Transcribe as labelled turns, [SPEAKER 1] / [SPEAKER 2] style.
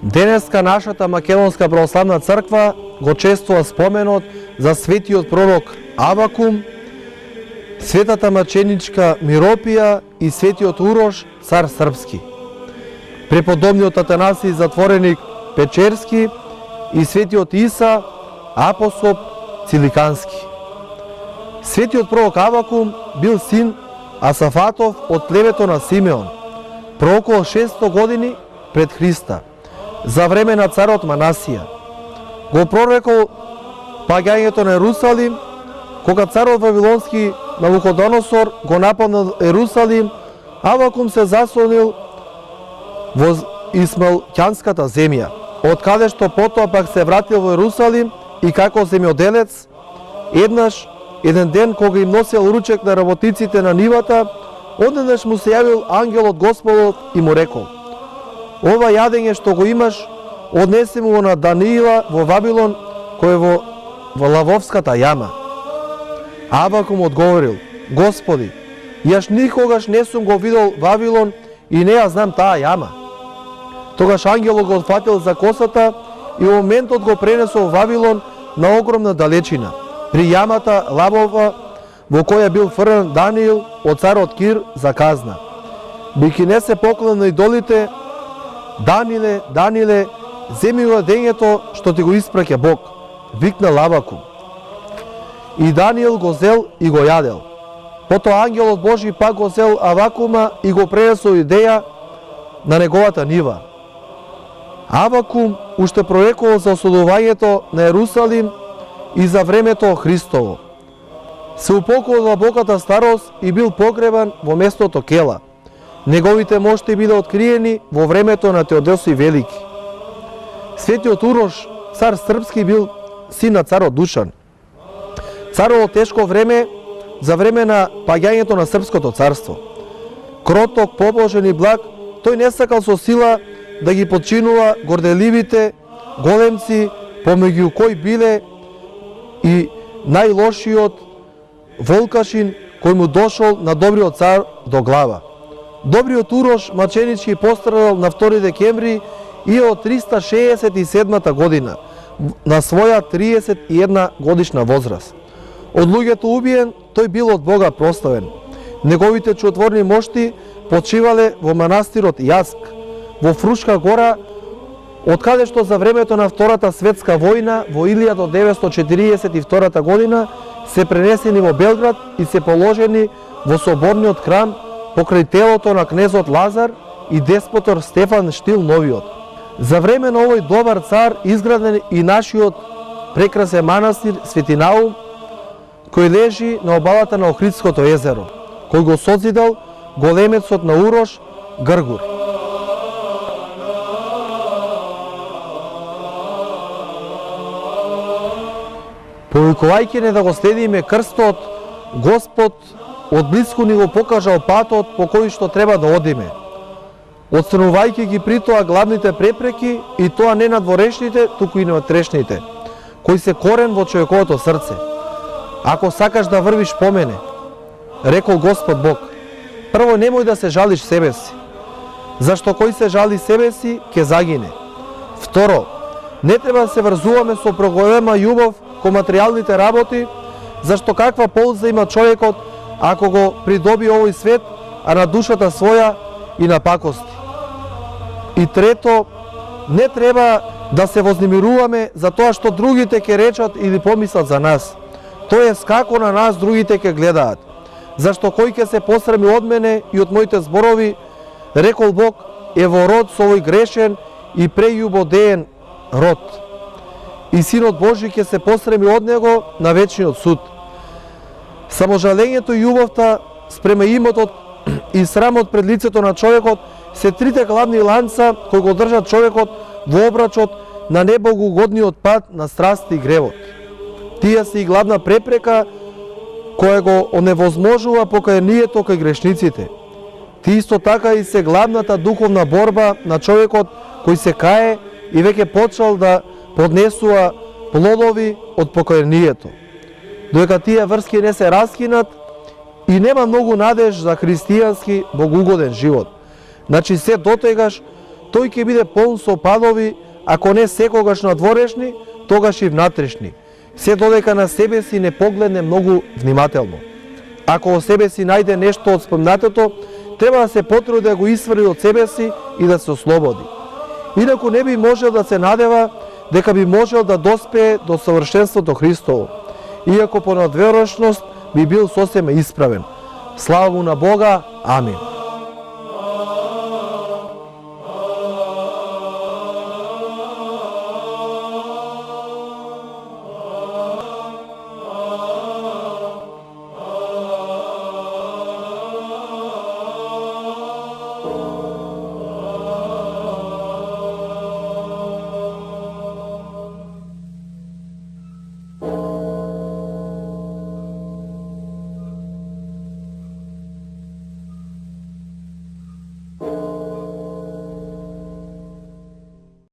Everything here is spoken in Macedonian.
[SPEAKER 1] Денеска нашата Македонска православна црква го чествува споменот за светиот пророк Авакум, светата маченичка Миропија и светиот Урош, цар српски, преподобниот Атанасий затвореник Печерски и светиот Иса апостол Циликански. Светиот пророк Авакум бил син Асафатов од племето на Симеон, про околу 600 години пред Христа, за време на царот Манасија. Го прорекол паѓањето на Ерусалим, кога царот Вавилонски Навуходоносор го нападнал Ерусалим, Авакум се заслонил во Исмаилќанската земја, од каде што потоа пак се вратил во Ерусалим и како земјоделец, еден ден кога им носел ручек на работиците на нивата, одеднаш му се јавил ангел од Господот и му рекол: ова јадење што го имаш, однеси му го на Даниила во Вавилон, кој е во лавовската јама. Авакум одговорил: Господи, јас никогаш не сум го видел Вавилон и не ја знам таа јама. Тогаш ангелот го отфатил за косата и во моментот го пренесол Вавилон на огромна далечина, при јамата лавова во која бил фрлен Даниил од царот Кир за казна. Бидејќи не се поклонил на идолите: Даниле, Даниле, земи јадењето што ти го испраќа Бог, викнал Авакум. И Даниил го зел и го јадел. Потоа ангелот Божи пак го зел Авакума и го пренесол идеја на неговата нива. Авакум уште прорекувал за осудувањето на Ерусалим и за времето Христово. Се упокоил во длабоката старост и бил погребан во местото Кела. Неговите мошти биле откриени во времето на Теодосиј Велики. Светиот Урош, цар српски, бил син на царот Душан. Царово тешко време за време на паѓањето на Српското царство. Кроток, побожен и благ, тој не сакал со сила да ги подчинува горделивите големци, помеѓу кои биле и најлошиот Волкашин, кој му дошол на добриот цар до глава. Добриот Урош маченички пострадал на 2 декември 1367 година, на своја 31 годишна возраст. Од луѓето убиен, тој бил од Бога прославен. Неговите чудотворни мошти почивале во манастирот Јаск, во Фрушка гора, од каде што за времето на Втората светска војна во 1942 година се пренесени во Белград и се положени во соборниот храм покрај телото на кнезот Лазар и деспотор Стефан Штил Новиот. За време на овој добар цар изграден и нашиот прекрасен манастир Свети Наум, кој лежи на обалата на Охридското езеро, кој го созидал големецот на Урош Гргур. Повикувајќи не да го следиме крстот, Господ од близко ни го покажал патот по кој што треба да одиме, отстранувајќи ги при тоа главните препреки, и тоа не на дворешните, туку и на трешните, кои се корен во човековото срце. Ако сакаш да врвиш по мене, рекол Господ Бог, прво немој да се жалиш себе си, зашто кој се жали себе си, ќе загине. Второ, не треба да се врзуваме со проголема љубов кон материјалните работи, зашто каква полза има човекот ако го придоби овој свет, а на душата своја и на пакости. И трето, не треба да се вознемируваме за тоа што другите ќе речат или помислат за нас. Тоест како на нас другите ќе гледаат. Зашто кој ќе се посрами од мене и од моите зборови, рекол Бог, е во род со овој грешен и прејубодеен род. И Синот Божи ќе се посреми од него на вечниот суд. Саможалењето и љубовта спрема имотот и срамот пред лицето на човекот се трите главни ланца кои го држат човекот во обрачот на небогоугодниот пат на страст и гревот. Тие се и главна препрека која го оневозможува покајанието кај грешниците. Ти исто така и се главната духовна борба на човекот кој се кае и веќе почел да поднесува плодови од покајанието. Додека тие врски не се раскинат и нема многу надеж за христијански богоугоден живот. Значи се дотегаш тој ќе биде полн со падови, ако не секогаш надворешни, тогаш и внатрешни. Се додека на себе си не погледне многу внимателно. Ако о себе си најде нешто од спомнатото, треба да се потруди да го исфрли од себе си и да се ослободи. Инаку не би можел да се надева дека би можел да доспее до совршенството Христово, иако по надверошност би бил сосема исправен. Слава му на Бога. Амин.